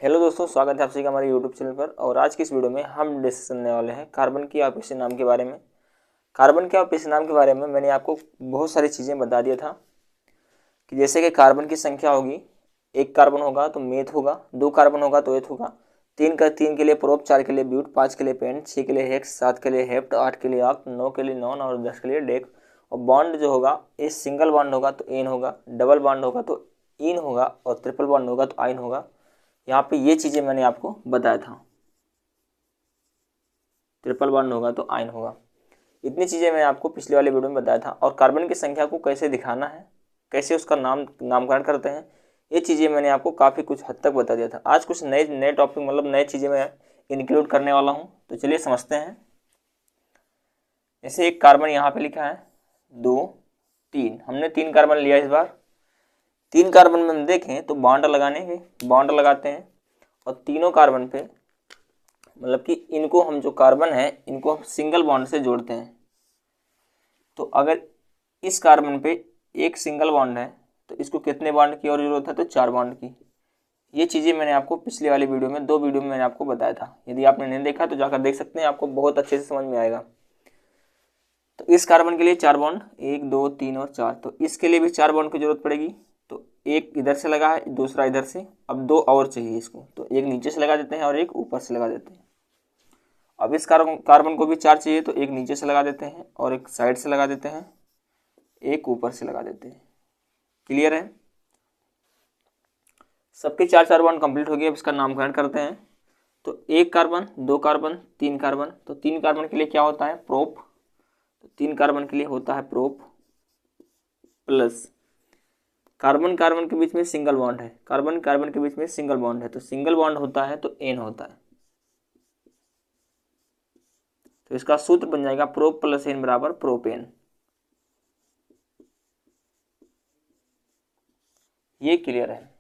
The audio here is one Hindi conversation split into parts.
हेलो दोस्तों, स्वागत है आप सभी का हमारे यूट्यूब चैनल पर। और आज की इस वीडियो में हम डिस्कस करने वाले हैं कार्बन की ऑपरेशन नाम के बारे में। कार्बन के ऑपरेशन नाम के बारे में मैंने आपको बहुत सारी चीज़ें बता दिया था कि जैसे कि कार्बन की संख्या होगी, एक कार्बन होगा तो मेथ होगा, दो कार्बन होगा तो एथ होगा, तीन के लिए प्रोप, 4 के लिए ब्यूट, 5 के लिए पेंट, 6 के लिए हेक्स, 7 के लिए हेप्ट, 8 के लिए ऑक्ट, 9 के लिए नॉन और 10 के लिए डेक। और बॉन्ड जो होगा, ये सिंगल बॉन्ड होगा तो एन होगा, डबल बॉन्ड होगा तो इन होगा और ट्रिपल बॉन्ड होगा तो आइन होगा। यहाँ पे ये चीज़ें मैंने आपको बताया था, ट्रिपल बॉन्ड होगा तो आयन होगा। इतनी चीज़ें मैंने आपको पिछले वाले वीडियो में बताया था। और कार्बन की संख्या को कैसे दिखाना है, कैसे उसका नामकरण करते हैं, ये चीज़ें मैंने आपको काफ़ी कुछ हद तक बता दिया था। आज कुछ नए नए टॉपिक मतलब नए चीज़ें मैं इंक्लूड करने वाला हूँ, तो चलिए समझते हैं। जैसे एक कार्बन यहाँ पे लिखा है, 2, 3, हमने 3 कार्बन लिया इस बार। 3 कार्बन में हम देखें तो बॉन्ड लगाते हैं और तीनों कार्बन पे मतलब कि इनको हम जो कार्बन है इनको हम सिंगल बॉन्ड से जोड़ते हैं। तो अगर इस कार्बन पे एक सिंगल बॉन्ड है तो इसको कितने बॉन्ड की और जरूरत है, तो 4 बॉन्ड की। ये चीज़ें मैंने आपको पिछले वाली वीडियो में 2 वीडियो में मैंने आपको बताया था। यदि आपने नहीं देखा तो जाकर देख सकते हैं, आपको बहुत अच्छे से समझ में आएगा। तो इस कार्बन के लिए 4 बॉन्ड, 1 2 3 और 4, तो इसके लिए भी 4 बॉन्ड की जरूरत पड़ेगी। तो एक इधर से लगा है, दूसरा इधर से, अब 2 और चाहिए इसको, तो एक नीचे से लगा देते हैं और एक ऊपर से लगा देते हैं। अब इस कार्बन को भी 4 चाहिए, तो एक नीचे से लगा देते हैं और एक साइड से लगा देते हैं, एक ऊपर से लगा देते हैं। क्लियर है? सबके 4 बॉन्ड कंप्लीट हो गए। अब इसका नामकरण करते हैं। तो एक कार्बन, 2 कार्बन, 3 कार्बन, तो 3 कार्बन के लिए क्या होता है, प्रोप। तो 3 कार्बन के लिए होता है प्रोप प्लस कार्बन कार्बन के बीच में सिंगल बॉन्ड है, कार्बन कार्बन के बीच में सिंगल बॉन्ड है, तो सिंगल बॉन्ड होता है तो एन होता है। तो इसका सूत्र बन जाएगा प्रोप प्लस एन बराबर प्रोपेन। ये क्लियर है?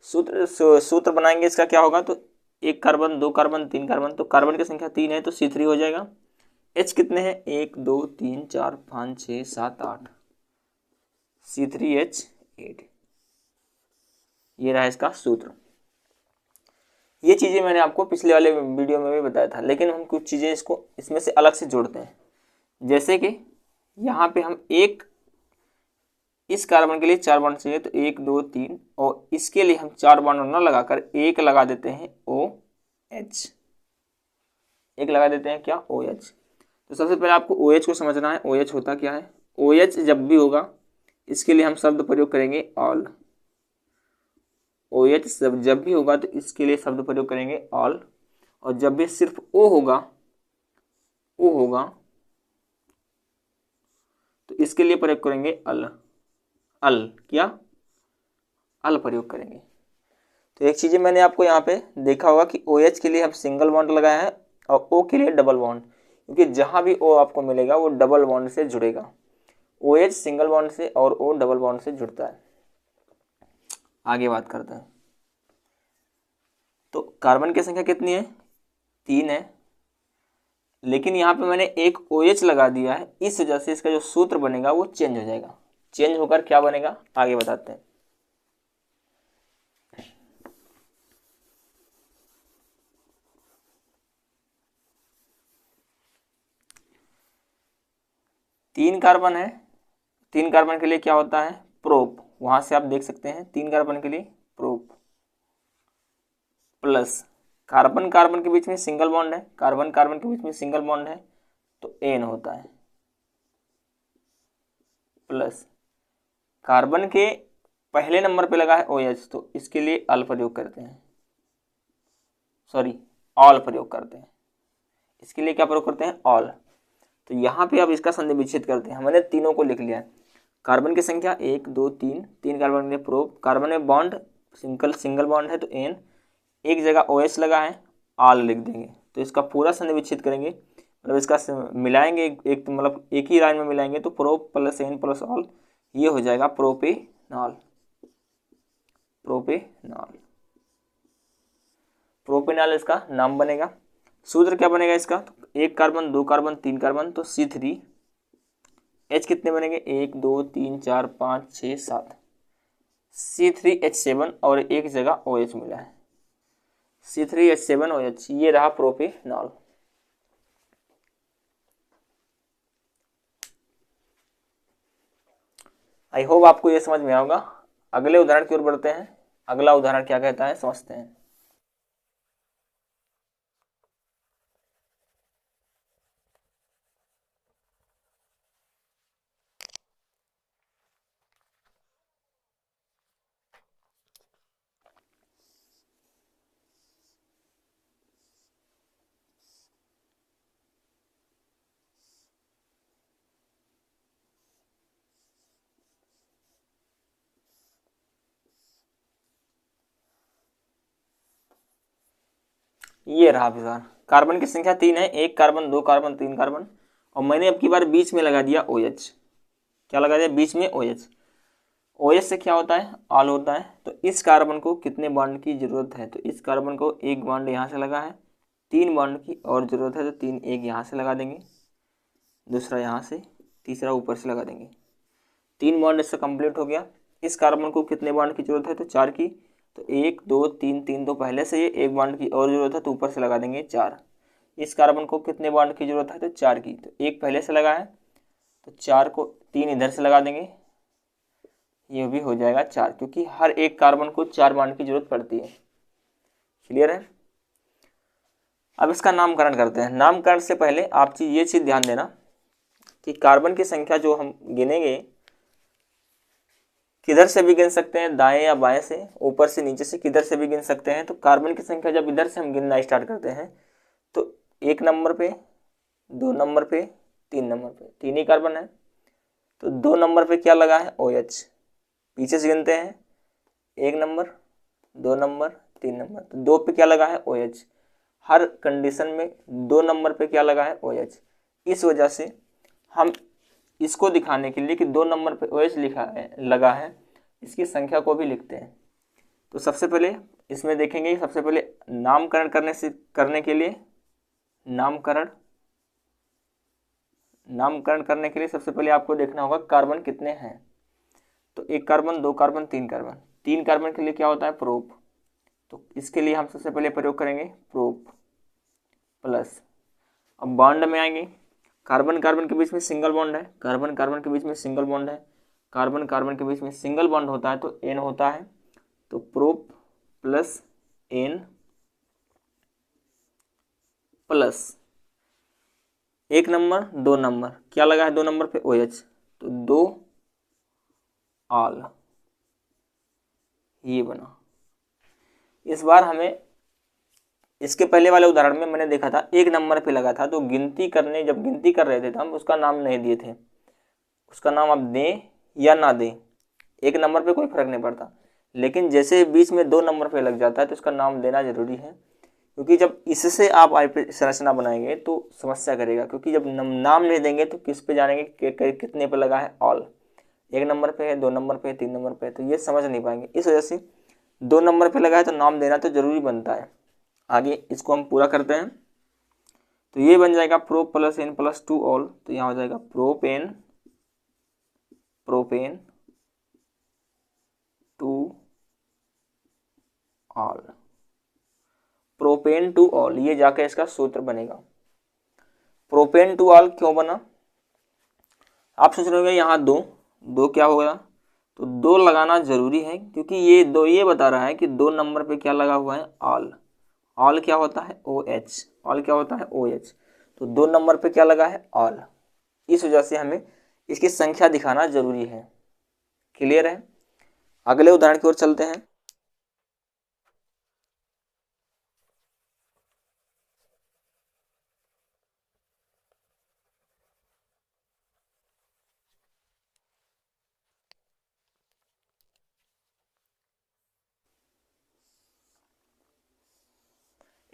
सूत्र बनाएंगे इसका क्या होगा, तो एक कार्बन, 2 कार्बन, 3 कार्बन, तो कार्बन की संख्या 3 है तो C3 हो जाएगा। H कितने हैं, 1 2 3 4 5 6 7 8, C3H8। ये रहा इसका सूत्र। ये चीज़ें मैंने आपको पिछले वाले वीडियो में भी बताया था, लेकिन हम कुछ चीज़ें इसमें से अलग से जोड़ते हैं। जैसे कि यहाँ पे हम इस कार्बन के लिए 4 बॉन्ड चाहिए, तो 1 2 3, और इसके लिए हम 4 बॉन्ड न लगाकर एक लगा देते हैं OH। एक लगा देते हैं क्या, OH। तो सबसे पहले आपको OH को समझना है। OH होता क्या है, OH जब भी होगा इसके लिए हम शब्द प्रयोग करेंगे ऑल। OH जब भी होगा तो इसके लिए शब्द प्रयोग करेंगे ऑल। और जब भी सिर्फ O होगा तो इसके लिए प्रयोग करेंगे अल। क्या, अल प्रयोग करेंगे। तो एक चीज़ मैंने आपको यहाँ पे देखा होगा कि OH के लिए हम सिंगल बॉन्ड लगाया है और O के लिए डबल बॉन्ड, क्योंकि जहाँ भी O आपको मिलेगा वो डबल बॉन्ड से जुड़ेगा। OH सिंगल बॉन्ड से और O डबल बॉन्ड से जुड़ता है। आगे बात करते हैं। तो कार्बन की संख्या कितनी है, 3 है, लेकिन यहाँ पे मैंने एक OH लगा दिया है, इस वजह से इसका जो सूत्र बनेगा वो चेंज हो जाएगा। चेंज होकर क्या बनेगा, आगे बताते हैं। तीन कार्बन है, 3 कार्बन के लिए क्या होता है, प्रोप। वहां से आप देख सकते हैं 3 कार्बन के लिए प्रोप प्लस कार्बन कार्बन के बीच में सिंगल बॉन्ड है, कार्बन कार्बन के बीच में सिंगल बॉन्ड है तो एन होता है, प्लस कार्बन के पहले नंबर पे लगा है OH तो इसके लिए अल प्रयोग करते हैं, सॉरी ऑल प्रयोग करते हैं। इसके लिए क्या प्रयोग करते हैं, ऑल। तो यहाँ पे अब इसका संधि विच्छेद करते हैं। हमने तीनों को लिख लिया है। कार्बन की संख्या 1 2 3, 3 कार्बन के लिए प्रोप, कार्बन में बॉन्ड सिंगल बॉन्ड है तो एन, एक जगह OH लगा है, आल लिख देंगे। तो इसका पूरा संधि विच्छेद करेंगे, मतलब इसका मिलाएंगे एक मतलब एक ही लाइन में मिलाएंगे, तो prop plus en plus al, ये हो जाएगा प्रोपेनॉल। प्रोपेनॉल इसका नाम बनेगा। सूत्र क्या बनेगा इसका, एक कार्बन, 2 कार्बन, 3 कार्बन, तो C3। H कितने बनेंगे, 1 2 3 4 5 6 7, C3H7 और एक जगह OH मिला है। C3H7OH, ये रहा प्रोपेनॉल। आई होप आपको ये समझ में आया होगा। अगले उदाहरण की ओर बढ़ते हैं। अगला उदाहरण क्या कहता है समझते हैं। ये रहा विचार, कार्बन की संख्या 3 है, 1 कार्बन, 2 कार्बन, 3 कार्बन, और मैंने अब की बार बीच में लगा दिया OH। क्या लगा दिया बीच में? OH। OH से क्या होता है? ऑल होता है। तो इस कार्बन को कितने बॉन्ड की जरूरत है? तो इस कार्बन को एक बॉन्ड यहाँ से लगा है, 3 बॉन्ड की और जरूरत है, तो 3 एक यहाँ से लगा देंगे, दूसरा यहाँ से, तीसरा ऊपर से लगा देंगे। 3 बॉन्ड इससे कंप्लीट हो गया। इस कार्बन को कितने बॉन्ड की जरूरत है? तो 4 की। तो 1 2 3 3 तो पहले से ये, एक बॉन्ड की और जरूरत है तो ऊपर से लगा देंगे 4। इस कार्बन को कितने बॉन्ड की जरूरत है? तो 4 की। तो एक पहले से लगा है तो 4 को 3 इधर से लगा देंगे, ये भी हो जाएगा 4, क्योंकि हर एक कार्बन को 4 बॉन्ड की जरूरत पड़ती है। क्लियर है? अब इसका नामकरण करते हैं। नामकरण से पहले आप ये चीज ध्यान देना कि कार्बन की संख्या जो हम गिनेंगे किधर से भी गिन सकते हैं, दाएं या बाएं से, ऊपर से नीचे से, किधर से भी गिन सकते हैं। तो कार्बन की संख्या जब इधर से हम गिनना स्टार्ट करते हैं तो 1 नंबर पे, 2 नंबर पे, 3 नंबर पे, 3 ही कार्बन है। तो 2 नंबर पे क्या लगा है? OH। पीछे से गिनते हैं, 1 नंबर, 2 नंबर, 3 नंबर, तो 2 पे क्या लगा है? OH। हर कंडीशन में 2 नंबर पे क्या लगा है? OH। इस वजह से हम इसको दिखाने के लिए कि 2 नंबर पे OH लिखा है, लगा है, इसकी संख्या को भी लिखते हैं। तो सबसे पहले इसमें देखेंगे, सबसे पहले नामकरण करने के लिए नामकरण करने के लिए सबसे पहले आपको देखना होगा कार्बन कितने हैं। तो 1 कार्बन, 2 कार्बन, 3 कार्बन। 3 कार्बन के लिए क्या होता है? प्रोप। तो इसके लिए हम सबसे पहले प्रयोग करेंगे प्रोप प्लस। अब बॉन्ड में आएंगे, कार्बन कार्बन के बीच में सिंगल बॉन्ड है, कार्बन कार्बन के बीच में सिंगल बॉन्ड है, कार्बन कार्बन के बीच में सिंगल बॉन्ड होता है तो N होता है। तो prop plus N plus 1 number, 2 number, क्या लगा है 2 नंबर पे? OH। तो 2 ऑल, ये बना। इस बार हमें, इसके पहले वाले उदाहरण में मैंने देखा था 1 नंबर पे लगा था, तो जब गिनती कर रहे थे तो हम उसका नाम नहीं दिए थे। उसका नाम आप दें या ना दें, 1 नंबर पे कोई फर्क नहीं पड़ता, लेकिन जैसे बीच में 2 नंबर पे लग जाता है तो उसका नाम देना जरूरी है, क्योंकि जब इससे आप संरचना बनाएंगे तो समस्या करेगा। क्योंकि जब नाम नहीं देंगे तो किस पे जानेंगे कितने पे लगा है? ऑल। 1 नंबर पे है, 2 नंबर पे है, 3 नंबर पे है, तो ये समझ नहीं पाएंगे। इस वजह से 2 नंबर पे लगा है तो नाम देना तो जरूरी बनता है। आगे इसको हम पूरा करते हैं, तो ये बन जाएगा prop plus N plus 2 all. तो यहाँ हो जाएगा प्रोपेन 2 ऑल, प्रोपेन 2 ऑल, ये जाके इसका सूत्र बनेगा। प्रोपेन 2 ऑल क्यों बना? आप सोच रहे होंगे यहाँ दो क्या होगा? तो 2 लगाना जरूरी है, क्योंकि ये 2 ये बता रहा है कि 2 नंबर पे क्या लगा हुआ है? ऑल। ऑल क्या होता है? OH। ऑल क्या होता है? OH। तो 2 नंबर पे क्या लगा है? ऑल। इस वजह से हमें इसकी संख्या दिखाना जरूरी है। क्लियर है? अगले उदाहरण की ओर चलते हैं।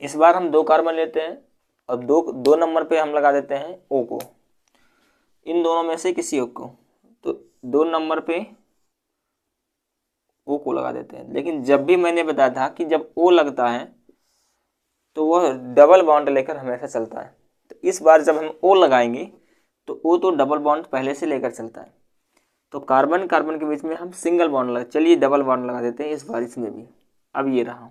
इस बार हम 2 कार्बन लेते हैं और दो नंबर पे हम लगा देते हैं O को, इन दोनों में से किसी एक को। तो 2 नंबर पे O को लगा देते हैं, लेकिन जब भी मैंने बताया था कि जब O लगता है तो वह डबल बॉन्ड लेकर हमेशा चलता है। तो इस बार जब हम O लगाएंगे तो O तो डबल बॉन्ड पहले से लेकर चलता है, तो कार्बन कार्बन के बीच में हम सिंगल बॉन्ड चलिए डबल बॉन्ड लगा देते हैं इस बार इसमें भी। अब ये रहा,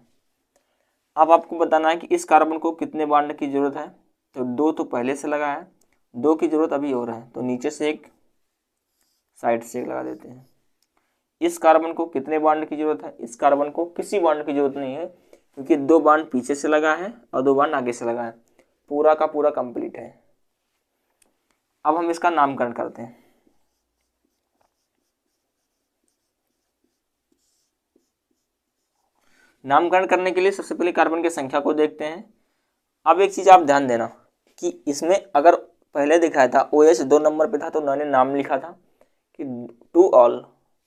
अब आपको बताना है कि इस कार्बन को कितने बॉन्ड की जरूरत है। तो 2 तो पहले से लगा है, 2 की जरूरत अभी और है, तो नीचे से एक साइड से एक लगा देते हैं। इस कार्बन को कितने बॉन्ड की जरूरत है? इस कार्बन को किसी बॉन्ड की जरूरत नहीं है, क्योंकि 2 बॉन्ड पीछे से लगा है और 2 बॉन्ड आगे से लगा है, पूरा का पूरा कंप्लीट है। अब हम इसका नामकरण करते हैं। नामकरण करने के लिए सबसे पहले कार्बन की संख्या को देखते हैं। अब एक चीज आप ध्यान देना कि इसमें अगर पहले दिखाया था OH 2 नंबर पे था तो उन्होंने नाम लिखा था कि टू ऑल,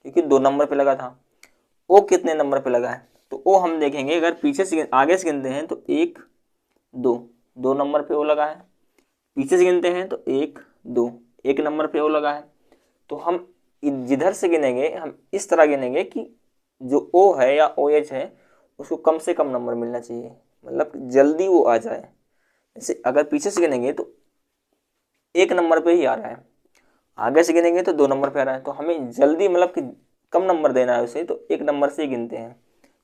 क्योंकि 2 नंबर पे लगा था। O कितने नंबर पे लगा है? तो O हम देखेंगे, अगर पीछे से आगे से गिनते हैं तो 1 2, 2 नंबर पे O लगा है। पीछे से गिनते हैं तो 1 2, 1 नंबर पे O लगा है। तो हम जिधर से गिनेंगे हम इस तरह गिनेंगे कि जो O है या OH है उसको कम से कम नंबर मिलना चाहिए, मतलब जल्दी वो आ जाए। जैसे अगर पीछे से गिनेंगे तो 1 नंबर पे ही आ रहा है, आगे से गिनेंगे तो 2 नंबर पे आ रहा है, तो हमें जल्दी मतलब कि कम नंबर देना है उसे, तो 1 नंबर से ही गिनते हैं।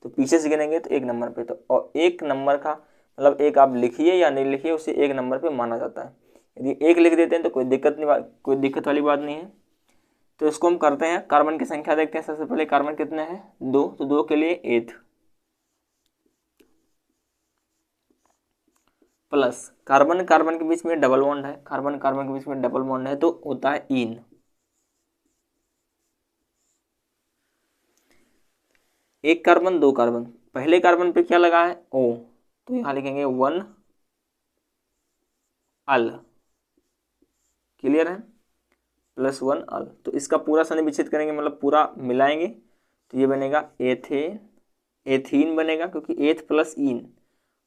तो पीछे से गिनेंगे तो 1 नंबर पे, तो और 1 नंबर का मतलब एक आप लिखिए या नहीं लिखिए उसे 1 नंबर पे माना जाता है। यदि 1 लिख देते हैं तो कोई दिक्कत वाली बात नहीं है। तो इसको हम करते हैं, कार्बन की संख्या देखते हैं। सबसे पहले कार्बन कितने हैं? 2, तो 2 के लिए 8 प्लस कार्बन कार्बन के बीच में डबल बॉन्ड है, कार्बन कार्बन के बीच में डबल बॉन्ड है तो होता है इन। एक कार्बन 2 कार्बन, पहले कार्बन पे क्या लगा है? O, तो यहां लिखेंगे 1 अल, क्लियर है, प्लस 1 अल। तो इसका पूरा सन्निविच्छेद करेंगे, मतलब पूरा मिलाएंगे, तो ये बनेगा एथेन, एथीन बनेगा, क्योंकि एथ प्लस इन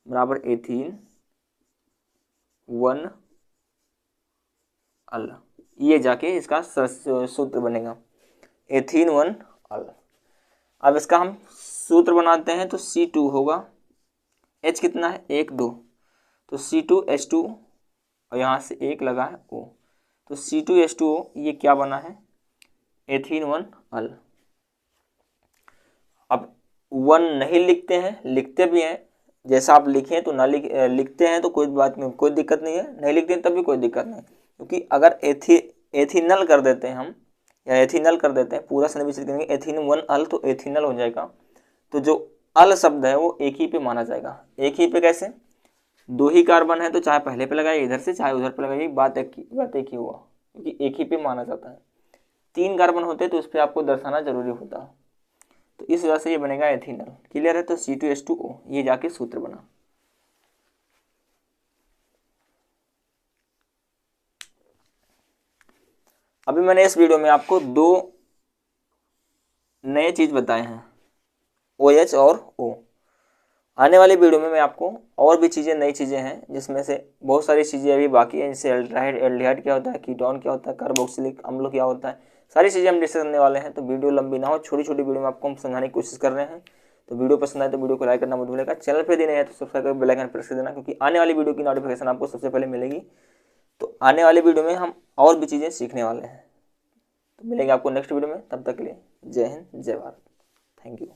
बराबर एथीन 1 अल। ये जाके इसका सूत्र बनेगा एथीन 1 अल। अब इसका हम सूत्र बनाते हैं तो C2 होगा, H कितना है? 1 2, तो C2H2 और यहाँ से 1 लगा है O, तो C2H2O ये क्या बना है? एथीन 1 अल। अब 1 नहीं लिखते हैं, लिखते भी हैं, जैसा आप लिखें तो ना लिखते हैं तो कोई बात नहीं, कोई दिक्कत नहीं है, नहीं लिखते हैं तब भी कोई दिक्कत नहीं, क्योंकि अगर एथिनल कर देते हैं हम या एथिनल कर देते हैं, पूरा सन्निवेशित करेंगे एथीन 1 अल तो एथिनल हो जाएगा। तो जो अल शब्द है वो एक ही पे माना जाएगा। एक ही पे कैसे? 2 ही कार्बन है तो चाहे पहले पे लगाइए इधर से, चाहे उधर पे लगाइए, बात एक ही हुआ, क्योंकि एक ही पे माना जाता है। 3 कार्बन होते तो उस पर आपको दर्शाना जरूरी होता, तो इस वजह से ये बनेगा एथिनल। क्लियर है? तो C2H2O ये जाके सूत्र बना। अभी मैंने इस वीडियो में आपको 2 नए चीज बताए हैं, OH और O। आने वाली वीडियो में मैं आपको और भी चीज़ें, नई चीज़ें हैं जिसमें से बहुत सारी चीज़ें अभी बाकी हैं, जैसे एल्डिहाइड क्या होता है, कीटोन क्या होता है, कार्बोक्सिलिक अम्ल क्या होता है, सारी चीज़ें हम डिस्कस करने वाले हैं। तो वीडियो लंबी ना हो, छोटी छोटी वीडियो में आपको हम समझाने की कोशिश कर रहे हैं। तो वीडियो पसंद आए तो वीडियो को लाइक करना मत भूलिएगा, चैनल पर नहीं है तो सब्सक्राइब कर बेल आइकन प्रेस कर देना, क्योंकि आने वाली वीडियो की नोटिफिकेशन आपको सबसे पहले मिलेगी। तो आने वाली वीडियो में हम और भी चीज़ें सीखने वाले हैं। तो मिलेंगे आपको नेक्स्ट वीडियो में, तब तक के लिए जय हिंद जय भारत, थैंक यू।